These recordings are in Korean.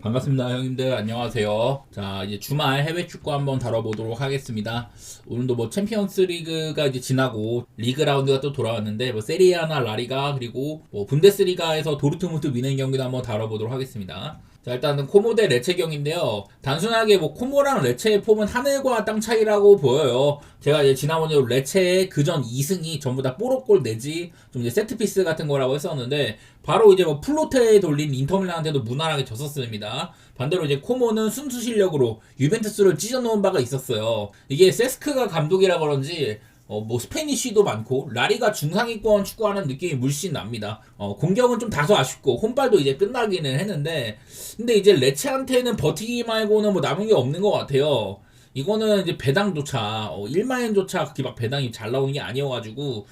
반갑습니다, 형님들. 안녕하세요. 자, 이제 주말 해외 축구 한번 다뤄보도록 하겠습니다. 오늘도 뭐 챔피언스 리그가 이제 지나고 리그 라운드가 또 돌아왔는데 뭐 세리아나 라리가 그리고 뭐 분데스리가에서 도르트문트 미넨 경기도 한번 다뤄보도록 하겠습니다. 자, 일단은 코모 대 레체경인데요. 단순하게 뭐 코모랑 레체의 폼은 하늘과 땅 차이라고 보여요. 제가 이제 지난번에 레체의 그전 2승이 전부 다 뽀록골 내지 좀 이제 세트피스 같은 거라고 했었는데 바로 이제 뭐 플로테에 돌린 인터밀란한테도 무난하게 졌었습니다. 반대로 이제 코모는 순수 실력으로 유벤투스를 찢어놓은 바가 있었어요. 이게 세스크가 감독이라 그런지 뭐 스페니쉬도 많고 라리가 중상위권 축구하는 느낌이 물씬 납니다. 공격은 좀 다소 아쉽고 홈발도 이제 끝나기는 했는데 근데 이제 레체한테는 버티기 말고는 뭐 남은 게 없는 것 같아요. 이거는 이제 배당조차 1만엔조차 그렇게 막 배당이 잘 나오는 게 아니어가지고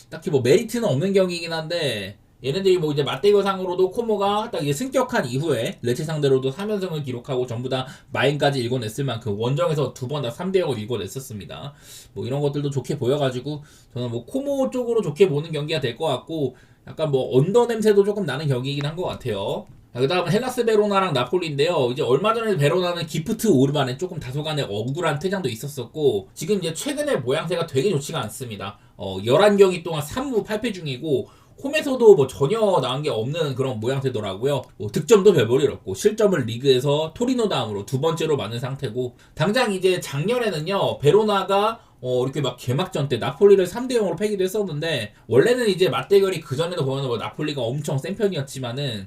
딱히 뭐 메리트는 없는 경기이긴 한데 얘네들이 뭐 이제 맞대결상으로도 코모가 딱 이제 승격한 이후에 레체 상대로도 3연승을 기록하고 전부 다 마인까지 읽어냈을 만큼 원정에서 두 번 다 3대0을 읽어냈었습니다. 뭐 이런 것들도 좋게 보여가지고 저는 뭐 코모 쪽으로 좋게 보는 경기가 될 것 같고 약간 뭐 언더 냄새도 조금 나는 경기이긴 한 것 같아요. 그 다음은 헬라스 베로나랑 나폴리인데요. 이제 얼마 전에 베로나는 기프트 오르반에 조금 다소간의 억울한 퇴장도 있었었고 지금 이제 최근에 모양새가 되게 좋지가 않습니다. 11경기 동안 3무 8패 중이고 홈에서도 뭐 전혀 나은 게 없는 그런 모양새더라고요. 뭐 득점도 별볼일 없고 실점을 리그에서 토리노 다음으로 두 번째로 많은 상태고 당장 이제 작년에는요 베로나가 이렇게 막 개막전 때 나폴리를 3대0으로 패기도 했었는데 원래는 이제 맞대결이 그전에도 보면 뭐 나폴리가 엄청 센 편이었지만은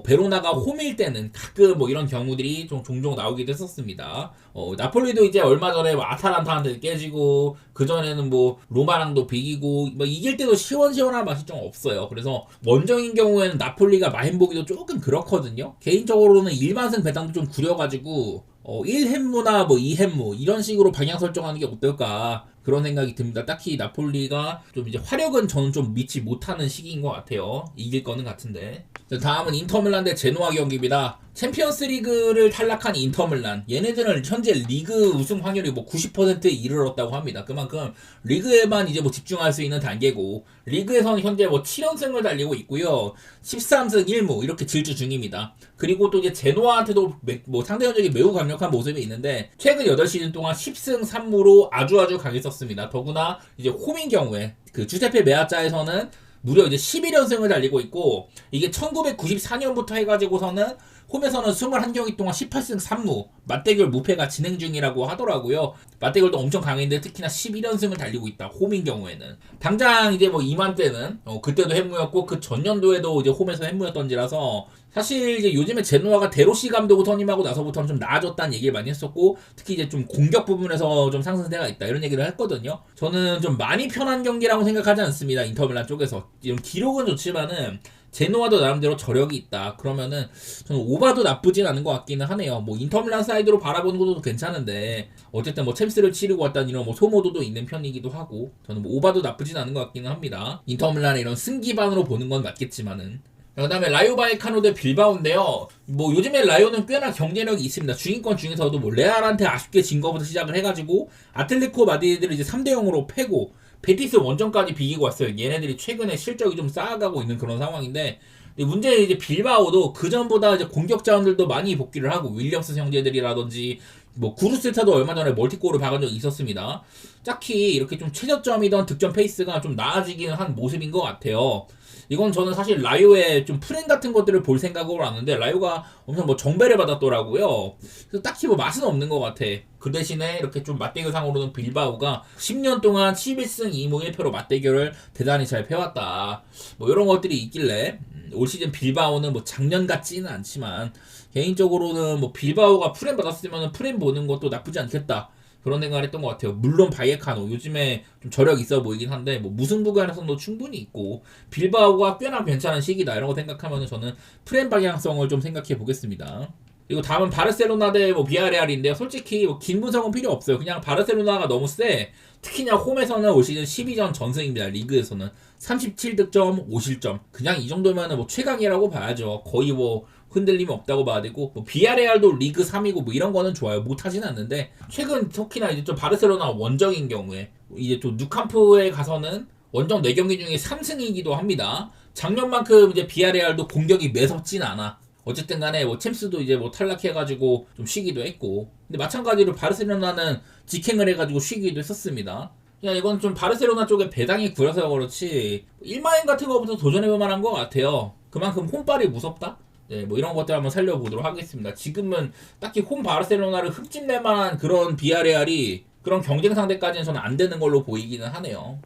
베로나가 홈일 때는 가끔 뭐 이런 경우들이 좀 종종 나오기도 했었습니다. 나폴리도 이제 얼마 전에 뭐 아탈란타한테 깨지고 그전에는 뭐 로마랑도 비기고 뭐 이길 때도 시원시원한 맛이 좀 없어요. 그래서 원정인 경우에는 나폴리가 마인 보기도 조금 그렇거든요. 개인적으로는 일반승 배당도 좀 구려가지고 1햄무나 뭐 2햄무 이런 식으로 방향 설정하는 게 어떨까 그런 생각이 듭니다. 딱히 나폴리가 좀 이제 화력은 저는 좀 믿지 못하는 시기인 것 같아요. 이길 거는 같은데. 다음은 인터밀란 대 제노아 경기입니다. 챔피언스 리그를 탈락한 인터밀란 얘네들은 현재 리그 우승 확률이 뭐 90%에 이르렀다고 합니다. 그만큼 리그에만 이제 뭐 집중할 수 있는 단계고 리그에서는 현재 뭐 7연승을 달리고 있고요. 13승 1무 이렇게 질주 중입니다. 그리고 또 이제 제노아한테도 뭐 상대 전적이 매우 강력한 모습이 있는데 최근 8시즌 동안 10승 3무로 아주 강했었습니다. 더구나 이제 홈인 경우에 그 주세페 메아짜에서는 무려 이제 11연승을 달리고 있고 이게 1994년부터 해가지고서는 홈에서는 21경기 동안 18승 3무 맞대결 무패가 진행 중이라고 하더라고요. 맞대결도 엄청 강했는데 특히나 11연승을 달리고 있다. 홈인 경우에는 당장 이제 뭐 이맘때는 그때도 햄무였고 그 전년도에도 이제 홈에서 햄무였던지라서 사실 이제 요즘에 제노아가 데로시 감독을 선임하고 나서부터는 좀 나아졌다는 얘기를 많이 했었고 특히 이제 좀 공격 부분에서 좀 상승세가 있다 이런 얘기를 했거든요. 저는 좀 많이 편한 경기라고 생각하지 않습니다. 인터밀란 쪽에서 이런 기록은 좋지만은 제노아도 나름대로 저력이 있다. 그러면은 저는 오바도 나쁘진 않은 것 같기는 하네요. 뭐 인터밀란 사이드로 바라보는 것도 괜찮은데 어쨌든 뭐 챔스를 치르고 왔다는 이런 뭐 소모도도 있는 편이기도 하고 저는 뭐 오바도 나쁘진 않은 것 같기는 합니다. 인터밀란의 이런 승 기반으로 보는 건 맞겠지만은 그 다음에 라요 바이카노 대 빌바오인데요. 뭐 요즘에 라요는 꽤나 경쟁력이 있습니다. 중위권 중에서도 뭐 레알한테 아쉽게 진 거부터 시작을 해가지고 아틀레티코 마드리드를 이제 3대0으로 패고 베티스 원정까지 비기고 왔어요. 얘네들이 최근에 실적이 좀 쌓아가고 있는 그런 상황인데 문제는 이제 빌바오도 그전보다 이제 공격 자원들도 많이 복귀를 하고 윌리엄스 형제들이라든지 뭐 구루세타도 얼마 전에 멀티골을 박은 적이 있었습니다. 딱히 이렇게 좀 최저점이던 득점 페이스가 좀 나아지기는 한 모습인 것 같아요. 이건 저는 사실 라요의 좀 프렌 같은 것들을 볼 생각으로 왔는데 라요가 엄청 뭐 정배를 받았더라고요. 그래서 딱히 뭐 맛은 없는 것 같아. 그 대신에 이렇게 좀 맞대결상으로는 빌바오가 10년 동안 11승 2무 1패로 맞대결을 대단히 잘 펴왔다. 뭐 이런 것들이 있길래 올 시즌 빌바오는 뭐 작년 같지는 않지만 개인적으로는 뭐 빌바오가 프렌 받았으면 프렌 보는 것도 나쁘지 않겠다. 그런 생각을 했던 것 같아요. 물론 바이에카노 요즘에 좀 저력 있어 보이긴 한데 뭐 무승부 가능성도 충분히 있고 빌바오가 꽤나 괜찮은 시기다 이런 거 생각하면 저는 프렌 방향성을 좀 생각해 보겠습니다. 그리고 다음은 바르셀로나 대 뭐 비아레알인데요. 솔직히 뭐 긴 분석은 필요 없어요. 그냥 바르셀로나가 너무 세. 특히나 홈에서는 올 시즌 12전 전승입니다. 리그에서는 37득점 5실점 그냥 이 정도면 뭐 최강이라고 봐야죠. 거의 뭐 흔들림이 없다고 봐야 되고 뭐 비아레알도 리그 3이고 뭐 이런 거는 좋아요. 못하진 않는데 최근 특히나 이제 좀 바르셀로나 원정인 경우에 이제 또 누캄프에 가서는 원정 4경기 중에 3승이기도 합니다. 작년만큼 이제 비아레알도 공격이 매섭진 않아. 어쨌든 간에 뭐 챔스도 이제 뭐 탈락해가지고 좀 쉬기도 했고, 근데 마찬가지로 바르셀로나는 직행을 해가지고 쉬기도 했었습니다. 야, 이건 좀 바르셀로나 쪽에 배당이 구려서 그렇지 1마인 같은 거부터 도전해볼 만한 것 같아요. 그만큼 홈발이 무섭다? 네, 뭐 이런 것들 한번 살려보도록 하겠습니다. 지금은 딱히 홈 바르셀로나를 흠집낼 만한 그런 비아레알이 그런 경쟁 상대까지는 저는 안 되는 걸로 보이기는 하네요.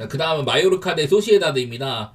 그 다음은 마요르카 대 소시에다드입니다.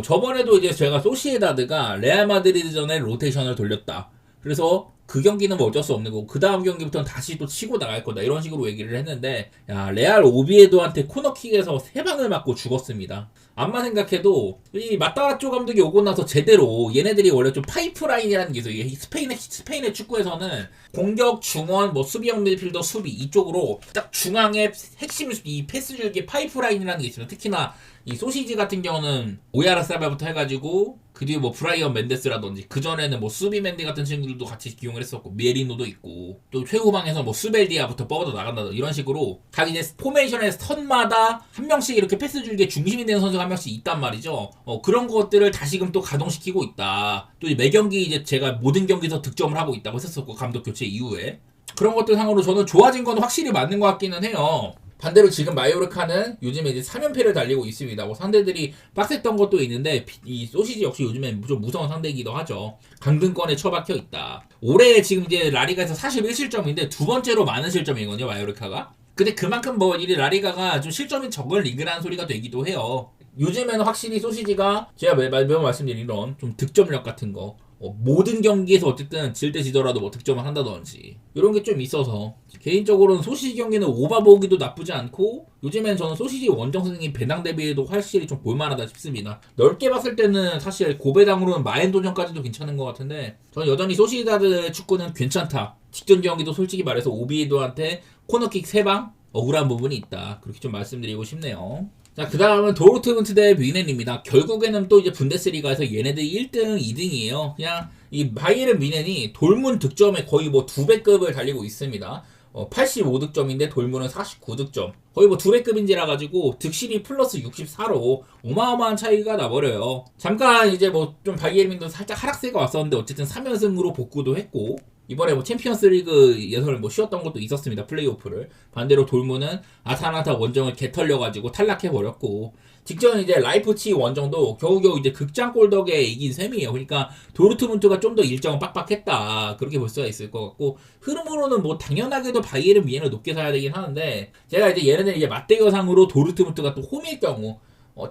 저번에도 이제 제가 소시에다드가 레알 마드리드전에 로테이션을 돌렸다. 그래서 그 경기는 뭐 어쩔 수 없는 거고 그 다음 경기부터는 다시 또 치고 나갈 거다 이런 식으로 얘기를 했는데, 야, 레알 오비에도한테 코너킥에서 3방을 맞고 죽었습니다. 암만 생각해도 이 마따라쪼 감독이 오고 나서 제대로 얘네들이 원래 좀 파이프라인이라는 게 있어요. 스페인의 축구에서는 공격 중원 뭐 수비형 미드필더 수비 이쪽으로 딱 중앙에 핵심 이 패스 줄기 파이프라인이라는 게 있습니다. 특히나 이 소시지 같은 경우는 오야르사발부터 해가지고 그 뒤에 뭐 브라이언 멘데스라든지 그 전에는 뭐 수비 맨디 같은 친구들도 같이 기용을 했었고 메리노도 있고 또 최후방에서 뭐 수벨디아부터 뻗어 나간다든 이런 식으로 각 이제 포메이션의 턴마다 한 명씩 이렇게 패스 줄기에 중심이 되는 선수가 한 명씩 있단 말이죠. 그런 것들을 다시금 또 가동시키고 있다. 또 매 경기 이제 제가 모든 경기에서 득점을 하고 있다고 했었고 감독 교체 이후에 그런 것들 상으로 저는 좋아진 건 확실히 맞는 것 같기는 해요. 반대로 지금 마요르카는 요즘에 이제 3연패를 달리고 있습니다. 뭐 상대들이 빡셌던 것도 있는데 이 소시지 역시 요즘에 좀 무서운 상대이기도 하죠. 강등권에 처박혀 있다. 올해 지금 이제 라리가에서 41실점인데 두 번째로 많은 실점이거든요, 마요르카가. 근데 그만큼 뭐 이 라리가가 좀 실점이 적은 리그라는 소리가 되기도 해요. 요즘에는 확실히 소시지가 제가 매번 말씀드린 이런 좀 득점력 같은 거 모든 경기에서 어쨌든 질 때 지더라도 뭐 득점을 한다든지 이런 게 좀 있어서 개인적으로는 소시지 경기는 오바보기도 나쁘지 않고 요즘엔 저는 소시지 원정승이 배당 대비해도 확실히 좀 볼만하다 싶습니다. 넓게 봤을 때는 사실 고배당으로는 마엔도전까지도 괜찮은 것 같은데 저는 여전히 소시다드 축구는 괜찮다. 직전 경기도 솔직히 말해서 오비에도한테 코너킥 3방 억울한 부분이 있다. 그렇게 좀 말씀드리고 싶네요. 자, 그 다음은 도르트문트 대 뮌헨입니다. 결국에는 또 이제 분데스리가에서 얘네들이 1등, 2등이에요. 그냥 이 바이에른 뮌헨이 돌문 득점에 거의 뭐 2배급을 달리고 있습니다. 85득점인데 돌문은 49득점. 거의 뭐 2배급인지라 가지고 득실이 플러스 64로 어마어마한 차이가 나버려요. 잠깐 이제 뭐 좀 바이에른도 살짝 하락세가 왔었는데 어쨌든 3연승으로 복구도 했고 이번에 뭐 챔피언스 리그 예선을 뭐 쉬었던 것도 있었습니다. 플레이오프를. 반대로 돌무는 아타란타 원정을 개털려가지고 탈락해버렸고 직전 이제 라이프치 원정도 겨우겨우 이제 극장골 덕에 이긴 셈이에요. 그러니까 도르트문트가 좀 더 일정은 빡빡했다. 그렇게 볼 수가 있을 것 같고 흐름으로는 뭐 당연하게도 바이에른 뮌헨을 높게 사야 되긴 하는데 제가 이제 얘네들 이제 맞대결상으로 도르트문트가 또 홈일 경우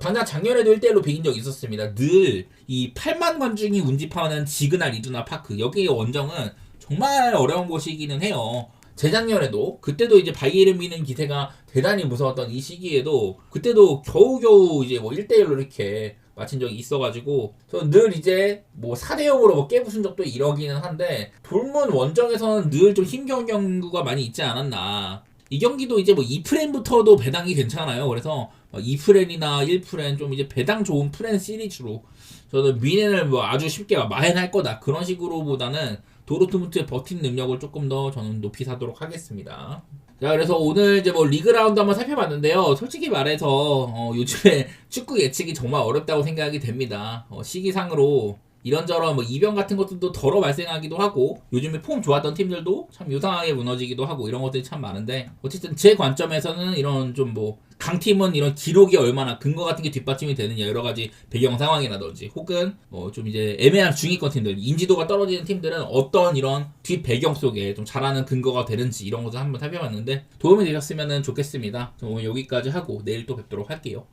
당장 작년에도 1대1로 비긴 적이 있었습니다. 늘 이 8만 관중이 운집하는 지그나 리두나 파크 여기의 원정은 정말 어려운 곳이기는 해요. 재작년에도 그때도 이제 바이에른 뮌헨 기세가 대단히 무서웠던 이 시기에도 그때도 겨우겨우 이제 뭐 1대1로 이렇게 마친 적이 있어가지고 저는 늘 이제 뭐 4대0으로 뭐 깨부순 적도 이러기는 한데 돌문 원정에서는 늘 좀 힘겨운 경구가 많이 있지 않았나. 이 경기도 이제 뭐 2프렌부터도 배당이 괜찮아요. 그래서 2프렌이나 1프렌 좀 이제 배당 좋은 프렌 시리즈로 저는 뮌헨을 뭐 아주 쉽게 마행할 거다 그런 식으로보다는 도르트문트의 버틴 능력을 조금 더 저는 높이 사도록 하겠습니다. 자, 그래서 오늘 이제 뭐 리그 라운드 한번 살펴봤는데요. 솔직히 말해서 요즘에 축구 예측이 정말 어렵다고 생각이 됩니다. 시기상으로 이런저런 뭐 이변 같은 것들도 덜어 발생하기도 하고 요즘에 폼 좋았던 팀들도 참 유상하게 무너지기도 하고 이런 것들이 참 많은데 어쨌든 제 관점에서는 이런 좀 뭐 강팀은 이런 기록이 얼마나 근거 같은 게 뒷받침이 되느냐 여러 가지 배경 상황이라든지 혹은 뭐 좀 이제 애매한 중위권 팀들 인지도가 떨어지는 팀들은 어떤 이런 뒷 배경 속에 좀 잘하는 근거가 되는지 이런 것을 한번 살펴봤는데 도움이 되셨으면 좋겠습니다. 오늘 여기까지 하고 내일 또 뵙도록 할게요.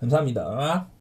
감사합니다.